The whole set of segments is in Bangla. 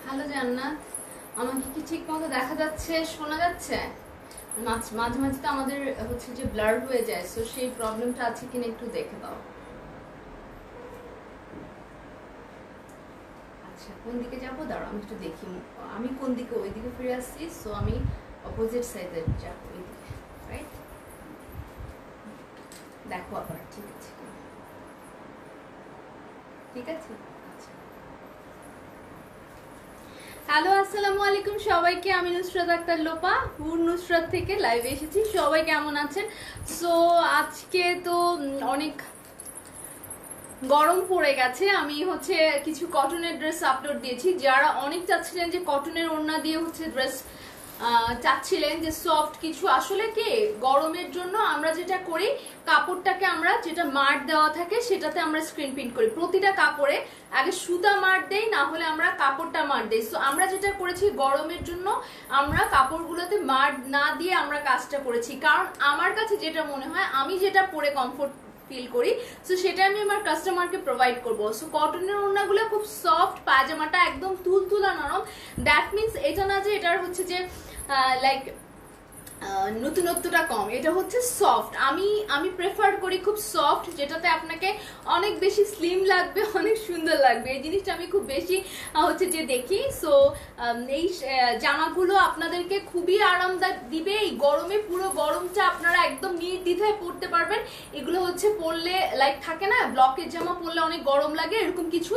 হ্যালো জান্নাত, আমাকে কি ঠিক মতো দেখা যাচ্ছে, শোনা যাচ্ছে? মাঝে মাঝে তো আমাদের হচ্ছে যে ব্লার হয়ে যায়, সো সেই প্রবলেমটা আছে কিনা একটু দেখে দাও। আচ্ছা, কোন দিকে যাবো দাঁড়াও আমি একটু দেখি। আমি কোন দিকে, ওই দিকে ফিরে আসছি, সো আমি অপোজিট সাইডে যাবো, ওই দিকে। রাইট, দেখো আবার ঠিক আছে, ঠিক আছে। হ্যালো, আসসালামু আলাইকুম সবাইকে। আমি নুসরাত আক্তার লোপা, হুর নুসরাত থেকে লাইভে এসেছি। সবাই কেমন আছেন? সো আজকে তো অনেক গরম পড়ে গেছে। আমি হচ্ছে কিছু কটনের ড্রেস আপলোড দিয়েছি। যারা অনেক চাচ্ছিলেন যে কটনের ওড়না দিয়ে হচ্ছে ড্রেস চাচ্ছিলেন যে সফট কিছু, আসলে কি গরমের জন্য আমরা যেটা করি, কাপড়টাকে আমরা যেটা মার্ক দেওয়া থাকে সেটাতে আমরা স্ক্রিন প্রিন্ট করি। প্রতিটা কাপড়ে আগে সুতা মার্ক দেই, না হলে আমরা কাপড়টা মার্ক দেই। সো আমরা যেটা করেছি গরমের জন্য আমরা কাপড়গুলোতে মার্ক না দিয়ে আমরা কাজটা করেছি, কারণ আমার কাছে যেটা মনে হয়, আমি যেটা পরে কমফোর্ট ফিল করি, সো সেটা আমি আমার কাস্টমারকে প্রোভাইড করবো। সো কটনের ওড়নাগুলো খুব সফট, পায়জামাটা একদম তুলতুলা নরম। দ্যাট মিনস এটা না যে এটার হচ্ছে যে লাইক নতুনত্বটা কম, এটা হচ্ছে সফট। আমি প্রেফার করি খুব সফট, যেটাতে আপনাকে অনেক বেশি স্লিম লাগবে, অনেক সুন্দর লাগবে। এই জিনিসটা আমি খুব বেশি হচ্ছে যে দেখি। সো এই জামাগুলো আপনাদেরকে খুবই আরামদায়ক দিবে এই গরমে। পুরো গরমটা আপনারা একদম নির্দ্বিধায় পরতে পারবেন। এগুলো হচ্ছে পরলে লাইক থাকে না ব্লকের জামা পরলে অনেক গরম লাগে, এরকম কিছু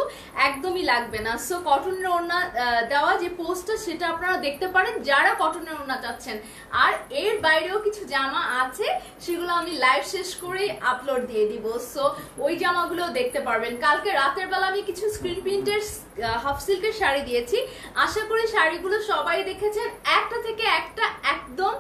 একদমই লাগবে না। সো কটনের ওড়না দেওয়া যে পোস্টটা, সেটা আপনারা দেখতে পারেন যারা কটনের ওড়না চাচ্ছেন। আর এর বাইরেও কিছু জামা আছে, সেগুলো আমি লাইভ শেষ করেই আপলোড দিয়ে দিব। সো ওই জামাগুলো দেখতে পারবেন। কালকে রাতের বেলা আমি কিছু স্ক্রিন প্রিন্টের হাফ সিল্কের শাড়ি দিয়েছি, আশা করি শাড়িগুলো সবাই দেখেছেন। একটা থেকে একটা একদম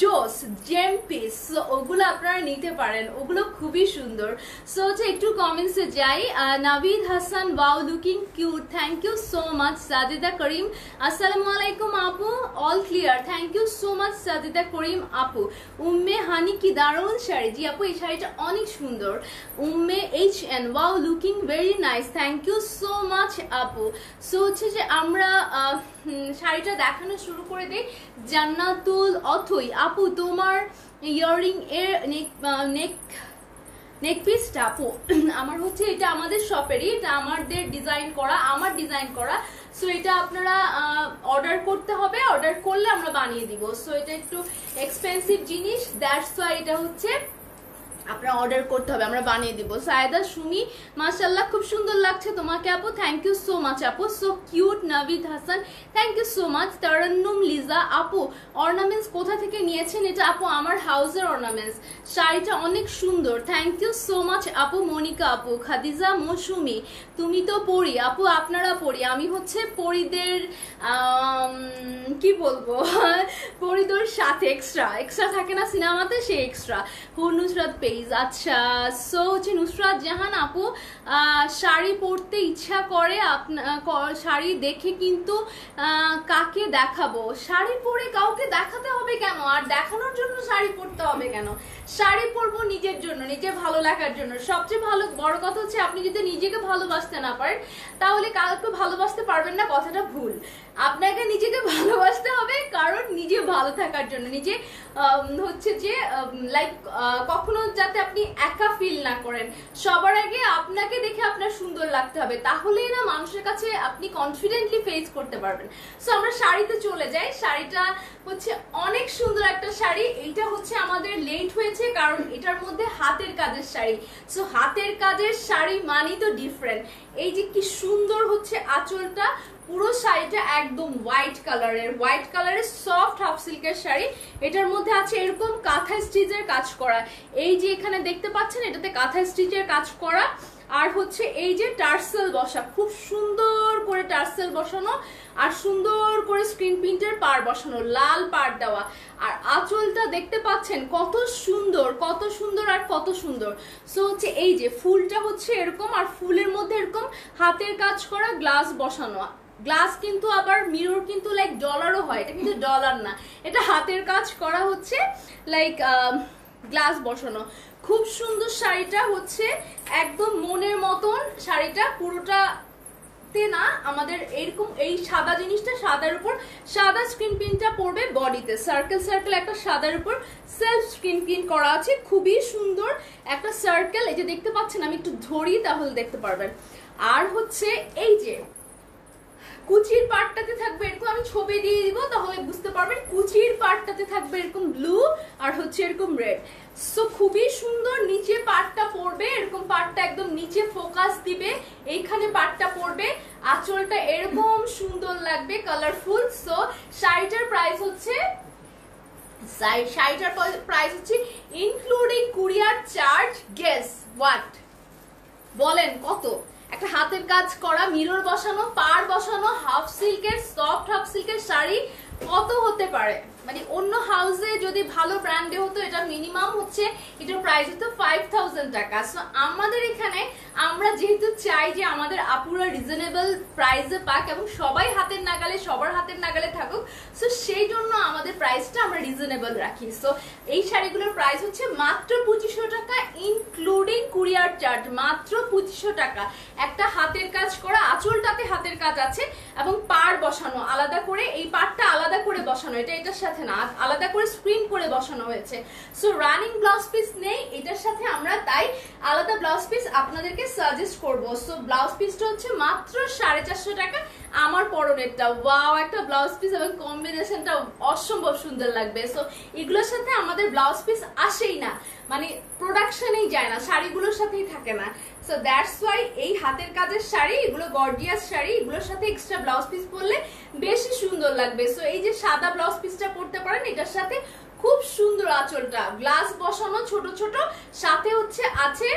জোস জেম পিস, ওগুলো আপনারা নিতে পারেন, ওগুলো খুবই সুন্দর। সো হচ্ছে একটু কমেন্টসে যাই। Navid Hasan, wow looking cute, thank you so much. Sajida Karim, আসসালামু আলাইকুম আপু, all clear, thank you so much Sajida Karim আপু। উম্মে হানি, কি দারুণ শাড়ি। জি আপু, এই শাড়িটা অনেক সুন্দর। Umme H N, wow looking very nice, thank you so much আপু। সো হচ্ছে যে আমরা শাড়িটা দেখানো শুরু করে দিই। জান্নাতুল অথই আপু, তোমার ইয়াররিং এর নেক পিসটা আপু আমার হচ্ছে এটা আমাদের শপেরই, এটা আমাদের ডিজাইন করা, আমার ডিজাইন করা। সো এটা আপনারা অর্ডার করতে হবে, অর্ডার করলে আমরা বানিয়ে দিব। সো এটা একটু এক্সপেন্সিভ জিনিস, দ্যাটস ওয়াই এটা হচ্ছে আপনারা অর্ডার করতে হবে, আমরা বানিয়ে দিব। সায়েদা সুমি, মাশাআল্লাহ খুব সুন্দর লাগছে তোমাকে আপু, থ্যাংক ইউ সো মাচ আপু, so cute. Navid Hasan, thank you so much. Tarannum Liza আপু, অর্নামেন্টস কোথা থেকে নিয়েছেন? এটা আপু আমার হাউসের অর্নামেন্টস। শাড়িটা অনেক সুন্দর, থ্যাংক ইউ সো মাচ আপু। মনিকা আপু, খাদিজা মৌসুমি, তুমি তো পড়ি আপু, আপনারা পড়ি। আমি হচ্ছে পরিদের কি বলবো পরিদের সাথে এক্সট্রা থাকে না সিনেমাতে, সে এক্সট্রা। হুর নুসরাত পেজ, আচ্ছা। সো হচ্ছে নুসরাত জাহান আপু, শাড়ি পরতে ইচ্ছা করে, শাড়ি দেখে কিন্তু কাকে দেখাবো? শাড়ি পরে কাউকে দেখাতে হবে কেন? আর দেখানোর জন্য শাড়ি পরতে হবে কেন? শাড়ি পরবো নিজের জন্য, নিজের ভালো লাগার জন্য। সবচেয়ে ভালো বড় কথা হচ্ছে আপনি যদি নিজেকে ভালোবাসতে না পারেন, তাহলে কাউকে ভালোবাসতে পারবেন না, কথাটা ভুল। আপনাকে নিজেকে ভালোবাসতে হবে, কারণ নিজে ভালো থাকার জন্য, নিজে হচ্ছে যে লাইক কখনো যাতে আপনি একা ফিল না করেন। সবার আগে আপনাকে দেখে আপনার সুন্দর লাগতে হবে, তাহলেই না মানুষের কাছে আপনি কনফিডেন্টলি ফেস করতে পারবেন। সো আমরা শাড়িতে চলে যাই। শাড়িটা হচ্ছে অনেক সুন্দর একটা শাড়ি। এইটা হচ্ছে আমাদের লেট হয়েছে, কারণ এটার মধ্যে হাতের কাজের শাড়ি। সো হাতের কাজের শাড়ি মানেই তো ডিফারেন্ট। এই যে কি সুন্দর হচ্ছে আঁচলটা, পুরো শাড়িটা একদম হোয়াইট কালারের সফট হাফ সিল্কের শাড়ি। এটার মধ্যে আছে এরকম কাঁথা স্টিচের কাজ করা, এই যে এখানে দেখতে পাচ্ছেন এটাতে কাঁথা স্টিচের কাজ করা, আর হচ্ছে এই যে টার্সেল বসা, খুব সুন্দর করে টার্সেল বসানো আর সুন্দর করে স্ক্রিন প্রিন্টের পার বসানো, লাল পার দেওয়া। আর আঁচলটা দেখতে পাচ্ছেন কত সুন্দর, কত সুন্দর আর কত সুন্দর। সো হচ্ছে এই যে ফুলটা হচ্ছে এরকম, আর ফুলের মধ্যে এরকম হাতের কাজ করা গ্লাস বসানো। গ্লাস কিন্তু আবার মিরর কিন্তু লাইক ডলারও হয়, এটা কিন্তু ডলার না, এটা হাতের কাজ করা হচ্ছে লাইক গ্লাস বসানো। খুব সুন্দর শাড়িটা হচ্ছে একদম মনের মতন। শাড়িটা পুরোটা না আমাদের এরকম এই সাদা জিনিসটা, সাদার উপর সাদা স্ক্রিন প্রিন্টটা পড়বে, বডিতে সার্কেল সার্কেল একটা সাদার উপর সেলফ স্ক্রিন প্রিন্ট করা আছে, খুবই সুন্দর একটা সার্কেল। এই যে দেখতে পাচ্ছেন, আমি একটু ধরি তাহলে দেখতে পারবেন। আর হচ্ছে এই যে কুচির পার্টটাতে থাকবে এরকম, আমি ছবি দিয়ে দিব তাহলে বুঝতে পারবেন। কুচির পার্টটাতে থাকবে এরকম ব্লু আর হচ্ছে এরকম রেড। সো খুবই সুন্দর। নিচে পার্টটা পড়বে এরকম, পার্টটা একদম নিচে ফোকাস দিবে, এইখানে পার্টটা পড়বে, আঁচলটা এরকম সুন্দর লাগবে, কালারফুল। সো শাড়িটার প্রাইস হচ্ছে including courier charge, guess what, বলেন কত? একটা হাতের কাজ করা মিরর বসানো, পার বসানো, হাফ সিল্কের, সফট হাফ সিল্কের শাড়ি কত হতে পারে? মানে অন্য হাউসে যদি ভালো ব্র্যান্ডে হতো এটা মিনিমাম হচ্ছে এটার প্রাইস হতো 5000 টাকা। সো আমাদের এখানে আমরা যেহেতু চাই যে আমাদের আপুরা রিজনেবল প্রাইসে পাক এবং সবাই হাতের নাগালে, সবার হাতের নাগালে থাকুক, সো সেই জন্য আমাদের প্রাইসটা আমরা রিজনেবল রাখি। সো এই শাড়িগুলোর প্রাইস হচ্ছে মাত্র 2500 টাকা ইনক্লুডিং কুরিয়ার চার্জ, মাত্র 2500 টাকা। একটা হাতের কাজ করা, আঁচলটাতে হাতের কাজ আছে এবং পার বসানো আলাদা করে, এই পারটা আলাদা করে বসানো, এটা এটার সাথে না, আলাদা করে স্ক্রিন করে বসানো হয়েছে। সো রানিং ব্লাউজ পিস নেই এটার সাথে, আমরা তাই আলাদা ব্লাউজ পিস আপনাদেরকে সাজেস্ট করব। সো ব্লাউজ পিসটা হচ্ছে মাত্র 450 টাকা। আমার পরনেরটা ওয়াও একটা ব্লাউজ পিস এবং কম্বিনেশনটা অসম্ভব সুন্দর লাগবে। সো এগুলোর সাথে আমাদের ব্লাউজ পিস আসেই না, মানে প্রোডাকশনেই যায় না, শাড়িগুলোর সাথেই থাকে না। সো দ্যাটস ওয়াই এই হাতের কাজের শাড়ি, এগুলো গর্জিয়াস শাড়ি, এগুলোর সাথে এক্সট্রা ব্লাউজ পিস পরলে বেশি সুন্দর লাগবে। সো এই যে সাদা ব্লাউজ পিসটা পরতে পারেন, এটার সাথে খুব সুন্দর আঁচলটা গ্লাস বসানো ছোট ছোট, সাথে হচ্ছে আছে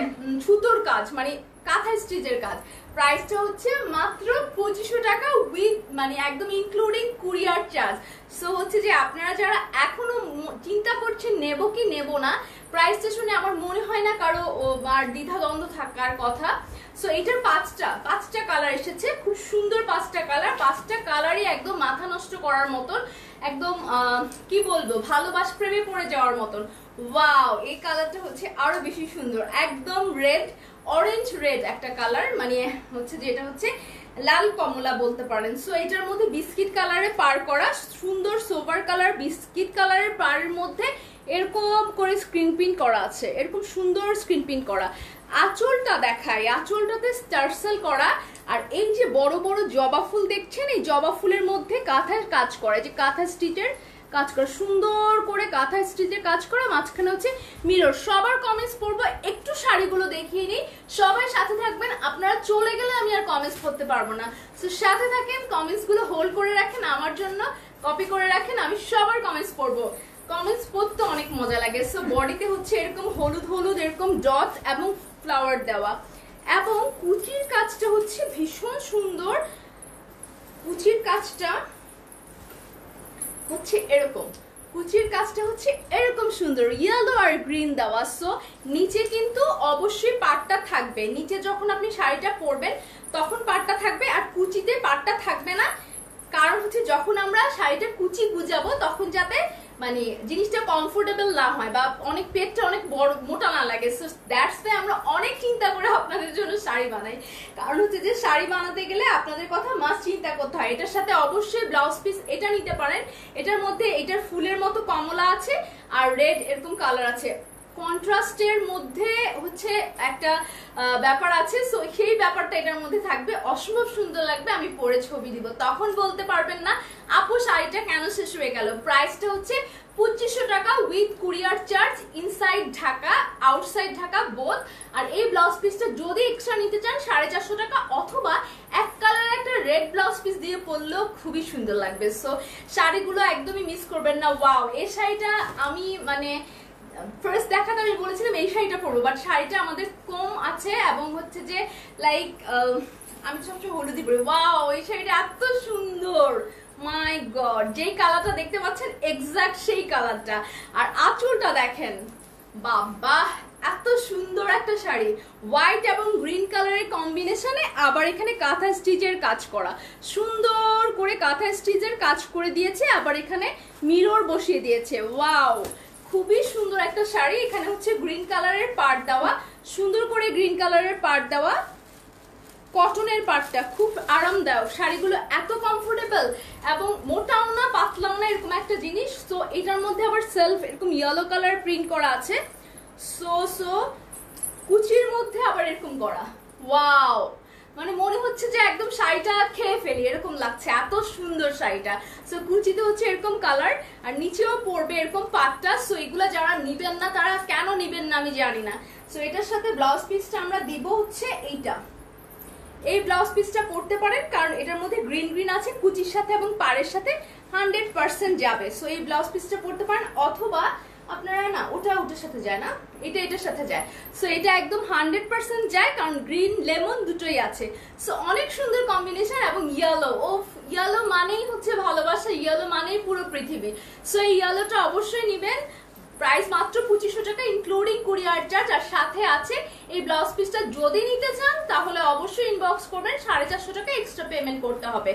সুতোর কাজ, মানে কাঁথা স্টিচের কাজ। প্রাইসটা হচ্ছে মাত্র 2500 টাকা উইথ মানে একদম ইনক্লুডিং কুরিয়ার চার্জ। সো হচ্ছে যে আপনারা যারা এখনো চিন্তা করছেন নেব কি নেব না, প্রাইসটা শুনে আমার মনে হয় না কারো আর দ্বিধাদ্বন্দ্ব থাকার কথা। সো এটার পাঁচটা কালার এসেছে, খুব সুন্দর পাঁচটা কালার, পাঁচটা কালারই একদম মাথা নষ্ট করার মতন, একদম কি বলবো ভালোবাসা প্রেমে পড়ে যাওয়ার মতন। ওয়াও এই কালারটা হচ্ছে আরো বেশি সুন্দর, একদম রেড, অরেঞ্জ রেড একটা কালার, মানে হচ্ছে যে এটা হচ্ছে লাল কমলা বলতে পারেন। সো এটার মধ্যে বিস্কিট কালারে পার করা, সুন্দর সোভার কালার বিস্কিট কালারের পাড়ের মধ্যে এরকম করে স্ক্রিন প্রিন্ট করা আছে, এরকম সুন্দর স্ক্রিন প্রিন্ট করা। আঁচলটা দেখায়, আঁচলটাতে টার্সেল করা, আর এই যে বড় বড় জবা ফুল দেখছেন, এই জবা ফুলের মধ্যে কাঁথার কাজ করা, যে কাঁথা স্টিচের কাজ করা, সুন্দর করে কাঁথা স্টিচের কাজ করা, মাঝখানে হচ্ছে মিরর। সবার কমেন্টস পড়বো, একটু শাড়িগুলো দেখিয়ে নিই, সবাই সাথে থাকবেন। আপনারা চলে গেলে আমি আর কমেন্টস পড়তে পারবো না, তো সাথে থাকেন, কমেন্টস গুলো হোল্ড করে রাখেন আমার জন্য, কপি করে রাখেন, আমি সবার কমেন্টস পড়বো। কমেন্টস পড়তে অনেক মজা লাগে। সো বডিতে হচ্ছে এরকম হলুদ হলুদ এরকম ডট এবং ফ্লাওয়ার দেওয়া, এবং কুচির কাজটা হচ্ছে ভীষণ সুন্দর। কুচির কাজটা হচ্ছে এরকম, কুচির কাজটা হচ্ছে এরকম সুন্দর, ইয়েলো আর গ্রিন দেওয়া। সো নিচে কিন্তু অবশ্যই পাটটা থাকবে, নিচে যখন আপনি শাড়িটা পরবেন তখন পাটটা থাকবে, আর কুচিতে পাটটা থাকবে না, কারণ হচ্ছে যখন আমরা শাড়িটা কুচি গুজাবো তখন যাতে মানে জিনিসটা কমফোর্টেবল না হয় বা অনেক পেটটা অনেক বড় মোটা না লাগে। সো দ্যাটস ওয়াই আমরা অনেক চিন্তা করে আপনাদের জন্য শাড়ি বানাই, কারণ হচ্ছে যে শাড়ি বানাতে গেলে আপনাদের কথা মাস্ট চিন্তা করতে হয়। এটার সাথে অবশ্যই ব্লাউজ পিস এটা নিতে পারেন, এটার মধ্যে এটার ফুলের মতো কমলা আছে আর রেড এরকম কালার আছে, কন্ট্রাস্টের মধ্যে হচ্ছে একটা ব্যাপার আছে। সো সেই ব্যাপারটা এটার মধ্যে থাকবে, অসম্ভব সুন্দর লাগবে। আমি পরে ছবি দিব, তখন বলতে পারবেন না আপু শাড়িটা কেন শেষ হয়ে গেল। প্রাইসটা হচ্ছে 2500 টাকা with courier charge, inside Dhaka outside Dhaka both. আর এই ব্লাউজ পিসটা যদি এক্সট্রা নিতে চান 450 টাকা, অথবা এক কালার একটা রেড ব্লাউজ পিস দিয়ে পরলেও খুবই সুন্দর লাগবে। সো শাড়িগুলো একদমই মিস করবেন না। ওয়াও এই শাড়িটা আমি মানে ফার্স্ট দেখাতে আমি বলেছিলাম এই শাড়িটা পরবো, বাট শাড়িটা আমাদের কম আছে এবং হচ্ছে যে লাইক আমি সবসময় হলুদই পরি। ওয়াও, এই শাড়িটা এত সুন্দর, মাই গড। যেই কালারটা দেখতে পাচ্ছেন এক্সাক্ট সেই কালারটা। আর আঁচলটা দেখেন, বাবা এত সুন্দর একটা শাড়ি, হোয়াইট এবং গ্রিন কালারের কম্বিনেশনে, আবার এখানে কাঁথা স্টিচের কাজ করা, সুন্দর করে কাঁথা স্টিচের কাজ করে দিয়েছে, আবার এখানে মিরর বসিয়ে দিয়েছে। ওয়াও, খুবই সুন্দর একটা শাড়ি। এখানে হচ্ছে গ্রিন কালারের পাড় দেওয়া, সুন্দর করে গ্রিন কালারের পাড় দেওয়া, কটনের পাড়টা খুব আরামদায়ক। শাড়িগুলো এত কমফোর্টেবল এবং মোটাও না পাতলাও না, এরকম একটা জিনিস। তো এটার মধ্যে আবার সেলফ এরকম ইয়েলো কালার প্রিন্ট করা আছে, সো কুচির মধ্যে আবার এরকম করা। ওয়াও, মানে মনে হচ্ছে যে একদম শাড়িটা খেয়ে ফেলি এরকম লাগছে, এত সুন্দর শাড়িটা। সো কুচিতে হচ্ছে এরকম কালার, আর নিচেও পড়বে এরকম পাটটা। সো এগুলা যারা নিবেন না তারা কেন নিবেন না আমি জানি না। সো এটার সাথে ব্লাউজ পিসটা আমরা দিব হচ্ছে এইটা, এই ব্লাউজ পিসটা পরতে পারেন, কারণ এটার মধ্যে গ্রিন গ্রিন আছে, কুচির সাথে এবং পাড়ের সাথে 100% যাবে। সো এই ব্লাউজ পিসটা পরতে পারেন, অথবা আপনারা না ওটার সাথে যায় না, এটার সাথে যায়। সো এটা একদম 100% যায়, কারণ গ্রিন লেমন দুটোই আছে। সো অনেক সুন্দর কম্বিনেশন। এবং ইয়েলো, ও ইয়েলো মানেই হচ্ছে ভালোবাসা, ইয়েলো মানেই পুরো পৃথিবী। সো এই ইয়েলোটা অবশ্যই নিবেন। প্রাইস মাত্র 2500 টাকা ইনক্লুডিং কুরিয়ার চার্জ, আর সাথে আছে এই ব্লাউজ পিসটা যদি নিতে চান তাহলে অবশ্যই ইনবক্স করবেন, 450 টাকা এক্সট্রা পেমেন্ট করতে হবে।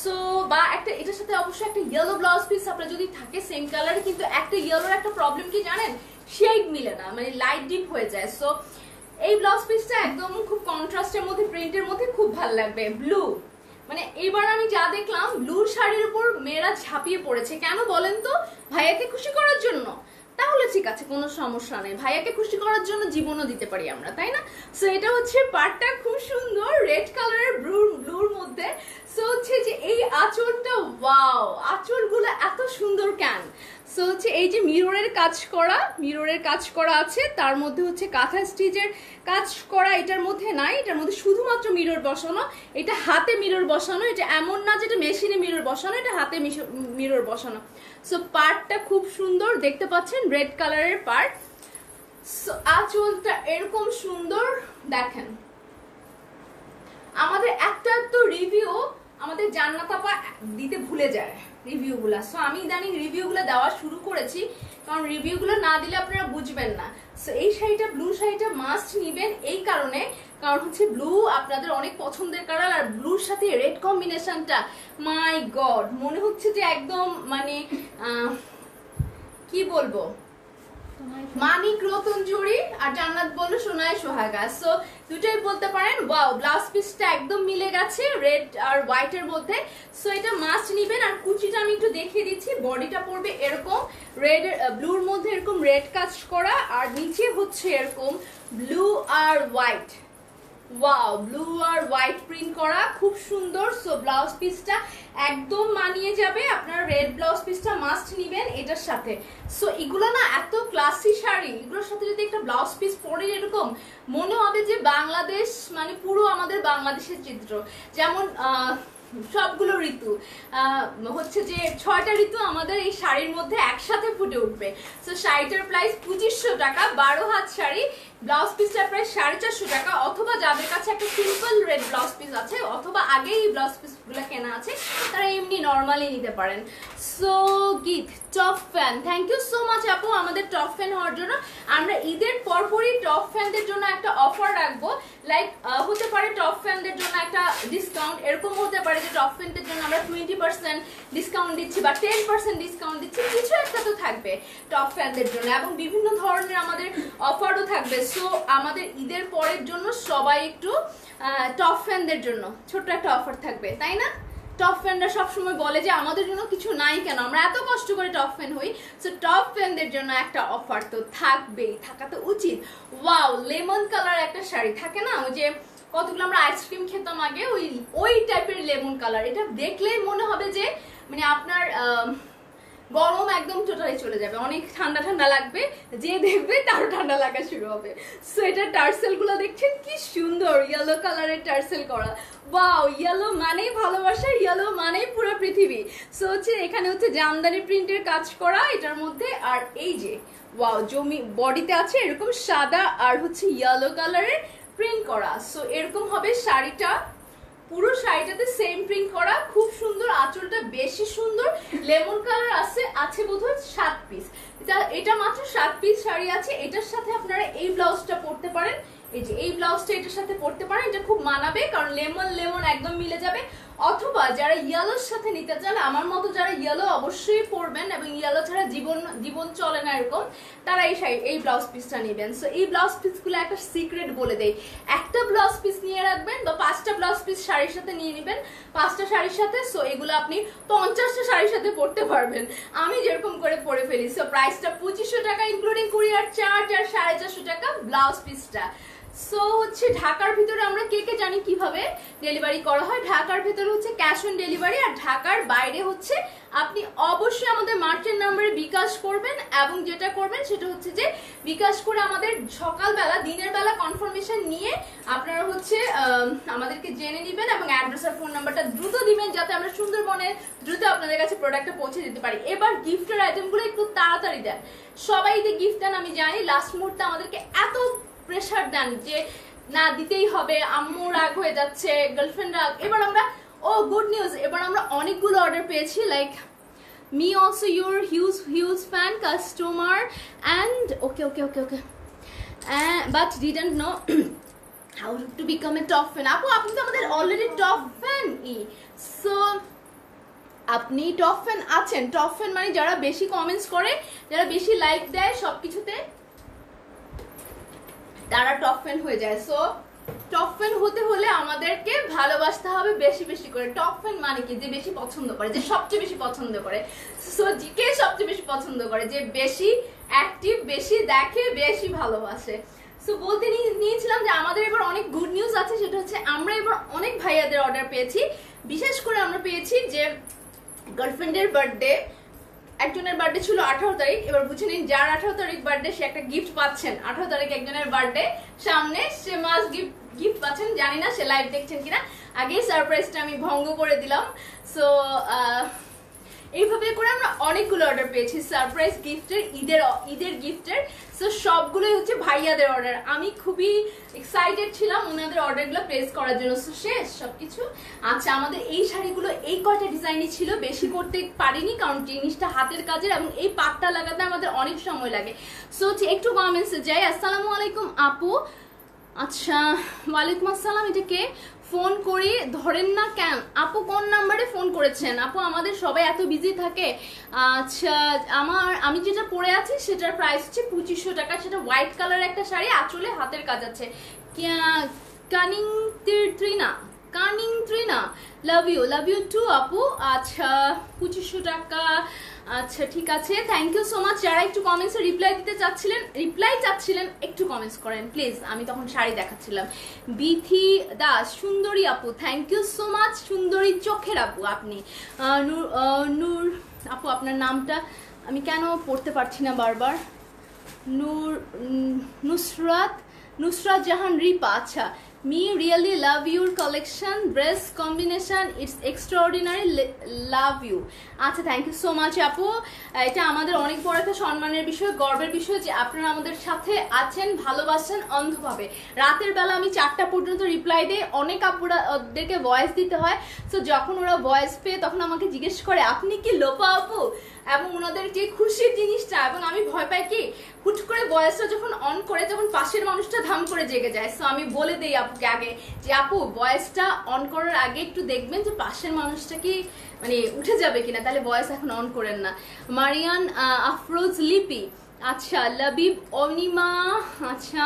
সো বা একটা এটার সাথে অবশ্যই একটা ইয়েলো ব্লাউজ পিস আপনার যদি থাকে সেম কালারে, কিন্তু একটা ইয়েলোর একটা প্রবলেম কি জানেন, শেড মিলে না, মানে লাইট ডিপ হয়ে যায়। সো এই ব্লাউজ পিসটা একদম খুব কন্ট্রাস্টের মধ্যে, প্রিন্টের মধ্যে খুব ভালো লাগবে। ব্লু, মানে এবার আমি যা দেখলাম ব্লুর শাড়ির উপর মেয়েরা ঝাঁপিয়ে পড়েছে। কেন বলেন তো? ভাইয়াকে খুশি করার জন্য? তাহলে ঠিক আছে, কোনো সমস্যা নেই, ভাইয়াকে খুশি করার জন্য জীবনও দিতে পারি আমরা, তাই না? সো এটা হচ্ছে পাড়টা খুব সুন্দর রেড কালারের ব্লুর মধ্যে। সো হচ্ছে যে এই আঁচলটা, ওয়াও, আঁচলগুলো এত সুন্দর কেন? সো হচ্ছে এই যে মিররের কাজ করা আছে, তার মধ্যে হচ্ছে কাঁথা স্টিচের কাজ করা এটার মধ্যে নাই, এটার মধ্যে শুধুমাত্র মিরর বসানো। এটা হাতে মিরর বসানো, এটা এমন না যেটা মেশিনে মিরর বসানো, এটা হাতে মিরর বসানো। সো পার্টটা খুব সুন্দর দেখতে পাচ্ছেন, রেড কালারের পার্ট। সো আঁচলটা এরকম সুন্দর দেখেন। আমাদের একটা তো রিভিউ আমাদের জান্নাত আপা দিতে ভুলে যায় রিভিউগুলা। সো আমি ইদানিং রিভিউগুলো দেওয়া শুরু করেছি, কারণ রিভিউগুলো না দিলে আপনারা বুঝবেন না। সো এই শাড়িটা, ব্লু শাড়িটা মাস্ট নিবেন এই কারণে, কারণ হচ্ছে ব্লু আপনাদের অনেক পছন্দের কালার, আর ব্লুর সাথে রেড কম্বিনেশনটা মাই গড, মনে হচ্ছে যে একদম মানে কি বলবো, মানিক রতন জুড়ি, আর জান্নাত বললো সোনায় সোহাগা। সো দুটাই বলতে পারেন। ওয়াও, ব্লাউজ পিসটা একদম মিলে গেছে রেড আর হোয়াইট এর মধ্যে। সো এটা মাস্ট নিবেন। আর কুচিটা আমি একটু দেখিয়ে দিচ্ছি, বডিটা পড়বে এরকম রেড, ব্লুর মধ্যে এরকম রেড কাজ করা, আর নিচে হচ্ছে এরকম ব্লু আর হোয়াইট। ওয়াও, ব্লু আর হোয়াইট প্রিন্ট করা, খুব সুন্দর। সো ব্লাউজ পিসটা একদম মানিয়ে যাবে, আপনার রেড ব্লাউজ পিসটা মাস্ট নিবেন এটার সাথে। সো এগুলো না এত ক্লাসি শাড়ি, এগুলোর সাথে যদি একটা ব্লাউজ পিস পরে এরকম মনে হবে যে বাংলাদেশ, মানে পুরো আমাদের বাংলাদেশের চিত্র। যেমন সবগুলো ঋতু হচ্ছে যে 6টা ঋতু আমাদের এই শাড়ির মধ্যে একসাথে ফুটে উঠবে। সো শাড়িটার প্রাইস 2500 টাকা, 12 হাত শাড়ি, ব্লাউজ পিসটা প্রায় 450 টাকা। অথবা যাদের কাছে একটা সিম্পল রেড ব্লাউজ পিস আছে, অথবা আগেই ব্লাউজ পিসগুলো কেনা আছে, তারা এমনি নর্মালি নিতে পারেন। So Geet top fan, thank you so much আপু আমাদের টপ ফ্যান হওয়ার জন্য। আমরা ঈদের পরপরই টপ ফ্যানদের জন্য একটা অফার রাখবো, লাইক হতে পারে টপ ফ্যানদের জন্য একটা ডিসকাউন্ট, এরকম হতে পারে যে টপ ফ্যানদের জন্য আমরা 20% ডিসকাউন্ট দিচ্ছি বা 10% ডিসকাউন্ট দিচ্ছি, কিছু একটা তো থাকবে টপ ফ্যানদের জন্য, এবং বিভিন্ন ধরনের আমাদের অফারও থাকবে। সো আমাদের ঈদের পরের জন্য সবাই একটু টপ ফ্যানদের জন্য ছোট্ট একটা অফার থাকবে, তাই না? টপ ফ্যানরা সবসময় বলে যে আমাদের জন্য কিছু নাই কেন, আমরা এত কষ্ট করে টপ ফ্যান হই। সো টপ ফ্যানদের জন্য একটা অফার তো থাকবেই, থাকা তো উচিত। ওয়াও, লেমন কালার একটা শাড়ি থাকে না, ওই যে কতগুলো আমরা আইসক্রিম খেতাম আগে, ওই টাইপের লেমন কালার। এটা দেখলেই মনে হবে যে মানে আপনার গরম একদম টোটালি চলে যাবে, অনেক ঠান্ডা ঠান্ডা লাগবে, যে দেখবে তারও ঠান্ডা লাগা শুরু হবে। সো এটা টার্সেল গুলো দেখছেন কি সুন্দর, ইয়েলো কালারের টার্সেল করা। ওয়াও, ইয়েলো মানেই ভালোবাসা, ইয়েলো মানেই পুরো পৃথিবী। সো হচ্ছে এখানে হচ্ছে জামদানি প্রিন্টের কাজ করা এটার মধ্যে, আর এই যে ওয়াও, জমি বডিতে আছে এরকম সাদা আর হচ্ছে ইয়েলো কালারের প্রিন্ট করা। সো এরকম হবে শাড়িটা। পুরো শাড়িটাতে সেম প্রিন্ট করা, খুব সুন্দর, আঁচলটা বেশি সুন্দর, লেমন কালার আছে বোধহয় 7 পিস। এটা মাত্র 7 পিস শাড়ি আছে। এটার সাথে আপনারা এই ব্লাউজটা পরতে পারেন, এই যে এই ব্লাউজটা এটার সাথে পরতে পারেন, এটা খুব মানাবে কারণ লেমন একদম মিলে যাবে। অথবা যারা ইয়েলোর সাথে নিতে চান, আমার মতো যারা ইয়েলো অবশ্যই পরবেন এবং ইয়েলো ছাড়া জীবন চলে না এরকম, তারা এই ব্লাউজ পিসটা নেবেন। সো এই ব্লাউজ পিসগুলো একটা সিক্রেট বলে দেই, একটা ব্লাউজ পিস নিয়ে রাখবেন বা 5টা ব্লাউজ পিস শাড়ির সাথে নিয়ে নেবেন, 5টা শাড়ির সাথে। সো এগুলো আপনি 50টা শাড়ির সাথে পরতে পারবেন, আমি যেরকম করে পরে ফেলি। সো প্রাইসটা 2500 টাকা ইনক্লুডিং কুরিয়ার চার্জ আর 450 টাকা ব্লাউজ পিসটা। সো হচ্ছে ঢাকার ভিতরে আমরা কে জানি কিভাবে ডেলিভারি করা হয়। ঢাকার ভিতরে হচ্ছে ক্যাশ অন ডেলিভারি, আর ঢাকার বাইরে হচ্ছে আপনি অবশ্যই আমাদের মার্চেন্ট নাম্বারে বিকাশ করবেন, এবং যেটা করবেন সেটা হচ্ছে যে বিকাশ করে আমাদের সকালবেলা দিনের বেলা কনফার্মেশন নিয়ে আপনারা হচ্ছে আমাদেরকে জেনে নেবেন এবং অ্যাড্রেস আর ফোন নাম্বারটা দ্রুত দিবেন যাতে আমরা সুন্দরবনে দ্রুত আপনাদের কাছে প্রোডাক্টটা পৌঁছে দিতে পারি। এবার গিফটের আইটেমগুলো একটু তাড়াতাড়ি দেন, সবাই যে গিফট দেন আমি জানি, লাস্ট মুহূর্তে আমাদেরকে এত প্রেশার দেন যে না দিতেই হবে, আম্মু রাগ হয়ে যাচ্ছে, গার্লফ্রেন্ড রাগ। এবার আমরা গুড নিউজ, এবার আমরা অনেকগুলো অর্ডার পেয়েছি, like me also your huge fan customer and okay but didn't know how to become a top fan. আপু আপনি তো আমাদের অলরেডি টপ ফ্যান। সো আপনি টপ ফ্যান আছেন, টপ ফ্যান মানে যারা বেশি কমেন্টস করে, যারা বেশি লাইক দেয় সবকিছুতে, তারা টপ ফ্যান হয়ে যায়। সো টপ ফ্যান হতে হলে আমাদেরকে ভালোবাসতে হবে বেশি বেশি করে। টপ ফ্যান মানে কি? যে বেশি পছন্দ করে, যে সবচেয়ে বেশি পছন্দ করে। সো কে সবচেয়ে বেশি পছন্দ করে? যে বেশি অ্যাক্টিভ, বেশি দেখে, বেশি ভালোবাসে। সো বলতে নিয়েছিলাম যে আমাদের এবার অনেক গুড নিউজ আছে, সেটা হচ্ছে আমরা এবার অনেক ভাইয়াদের অর্ডার পেয়েছি। বিশেষ করে আমরা পেয়েছি যে গার্লফ্রেন্ডের বার্থডে, একজনের বার্থডে ছিল 18 তারিখ। এবার বুঝে নিন যার 18 তারিখ বার্থডে সে একটা গিফট পাচ্ছেন। 18 তারিখ একজনের বার্থডে সামনে, সে মাস গিফট পাচ্ছেন। জানি না সে লাইভ দেখছেন কিনা, আগেই সারপ্রাইজটা আমি ভঙ্গ করে দিলাম। সো এইভাবে করে আমরা অনেকগুলো অর্ডার পেয়েছি সারপ্রাইজ গিফটের, ঈদের গিফটের। সো সবগুলোই হচ্ছে ভাইয়াদের অর্ডার। আমি খুবই এক্সাইটেড ছিলাম ওনাদের অর্ডারগুলো প্লেস করার জন্য। সো শেষ সবকিছু। আচ্ছা, আমাদের এই শাড়িগুলো এই কয়টা ডিজাইনই ছিল, বেশি করতে পারিনি কারণ জিনিসটা হাতের কাজের এবং এই পাটটা লাগাতে আমাদের অনেক সময় লাগে। সো একটু কমেন্টসে যাই। আসসালামু আলাইকুম আপু। আচ্ছা, ওয়ালাইকুম আসসালাম। এটাকে ফোন করি ধরেন না কেন আপু? কোন নাম্বারে ফোন করেছেন আপু? আমাদের সবাই এত বিজি থাকে। আচ্ছা, আমি যেটা পরে আছি সেটার প্রাইস হচ্ছে 2500 টাকা। সেটা হোয়াইট কালার একটা শাড়ি, আঁচলে হাতের কাজ আছে। কানিং ত্রিনা, লাভ ইউ টু আপু। আচ্ছা, 2500 টাকা। আচ্ছা ঠিক আছে, থ্যাংক ইউ সো মাচ। যারা একটু কমেন্টসে রিপ্লাই চাচ্ছিলেন একটু কমেন্টস করেন প্লিজ। আমি তখন শাড়ি দেখাচ্ছিলাম। বিথি দাস, সুন্দরী আপু, থ্যাংক ইউ সো মাচ। সুন্দরী চোখের আপু আপনি। নূর আপু, আপনার নামটা আমি কেন পড়তে পারছি না বারবার। নুসরাত জাহান রিপা। আচ্ছা, me really love your collection, dress combination, it's extraordinary, love you. আচ্ছা, থ্যাংক ইউ সো মাচ আপু। এটা আমাদের অনেক বড় একটা সম্মানের বিষয়, গর্বের বিষয় যে আপনারা আমাদের সাথে আছেন, ভালোবাসেন অন্ধভাবে। রাতের বেলা আমি 4টা পর্যন্ত রিপ্লাই দিই। অনেক আপুরা ওদেরকে ভয়েস দিতে হয়। সো যখন ওরা ভয়েস পেয়ে তখন আমাকে জিজ্ঞেস করে আপনি কি লোপা আপু, এবং ওনাদের যে খুশির জিনিসটা, এবং আমি ভয় পাই কি হুট করে ভয়েসটা যখন অন করে তখন পাশের মানুষটা ধাম করে জেগে যায়। সো আমি বলে দেই আপুকে আগে যে আপু ভয়েসটা অন করার আগে একটু দেখবেন যে পাশের মানুষটা কি মানে উঠে যাবে কিনা, তাহলে ভয়েস এখন অন করেন না। মারিয়ান আফরোজ লিপি। আচ্ছা, লবিব অনিমা। আচ্ছা,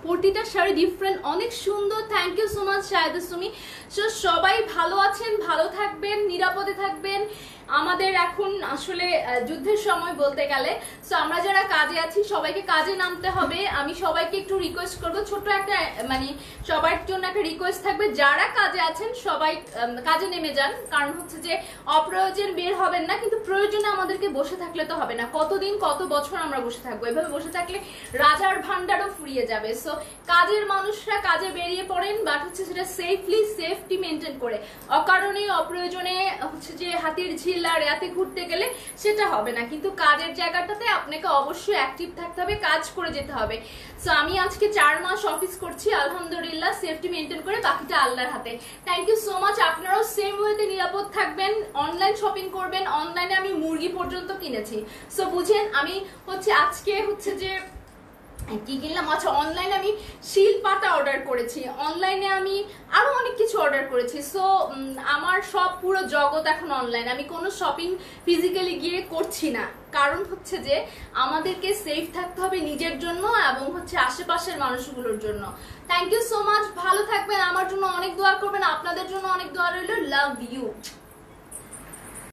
প্রতিটা শাড়ি ডিফারেন্ট, অনেক সুন্দর, thank you so much Shayda Sumi. So সবাই ভালো আছেন, ভালো থাকবেন, নিরাপদে থাকবেন। আমাদের এখন আসলে যুদ্ধের সময় বলতে গেলে। সো আমরা যারা কাজে আছি সবাইকে কাজে নামতে হবে। আমি সবাইকে একটু রিকোয়েস্ট করবো, ছোট একটা মানে সবার জন্য একটা রিকোয়েস্ট থাকবে, যারা কাজে আছেন সবাই কাজে নেমে যান। কারণ হচ্ছে যে অপ্রয়োজন বের হবেন না, কিন্তু প্রয়োজনে আমাদেরকে বসে থাকলে তো হবে না। কতদিন কত বছর আমরা বসে থাকবো? এভাবে বসে থাকলে রাজার ভান্ডারও ফুরিয়ে যাবে। সো কাজের মানুষরা কাজে বেরিয়ে পড়েন, বাট হচ্ছে সেটা সেফলি, সেফ সেফটি মেনটেন করে। অকারণে অপ্রয়োজনে হচ্ছে যে হাতির ঝিল আর রাতে ঘুরতে গেলে সেটা হবে না, কিন্তু কাজের জায়গাটাতে আপনাকে অবশ্যই অ্যাক্টিভ থাকতে হবে, কাজ করে যেতে হবে। সো আমি আজকে 4 মাস অফিস করছি আলহামদুলিল্লাহ, সেফটি মেনটেন করে, বাকিটা আল্লাহর হাতে। Thank you so much. আপনারাও সেম ওয়েতে নিরাপদ থাকবেন, অনলাইন শপিং করবেন। অনলাইনে আমি মুরগি পর্যন্ত কিনেছি। সো বুঝেন, আমি হচ্ছে আজকে হচ্ছে যে কি কিনলাম, আচ্ছা অনলাইনে আমি শিলপাটা অর্ডার করেছি, অনলাইনে আমি আরো অনেক কিছু অর্ডার করেছি। সো আমার সব পুরো জগৎ এখন অনলাইন, আমি কোনো শপিং ফিজিক্যালি গিয়ে করছি না। কারণ হচ্ছে যে আমাদেরকে সেফ থাকতে হবে নিজের জন্য এবং হচ্ছে আশেপাশের মানুষগুলোর জন্য। থ্যাংক ইউ সো মাচ, ভালো থাকবেন, আমার জন্য অনেক দোয়া করবেন, আপনাদের জন্য অনেক দোয়া রইল। Love you.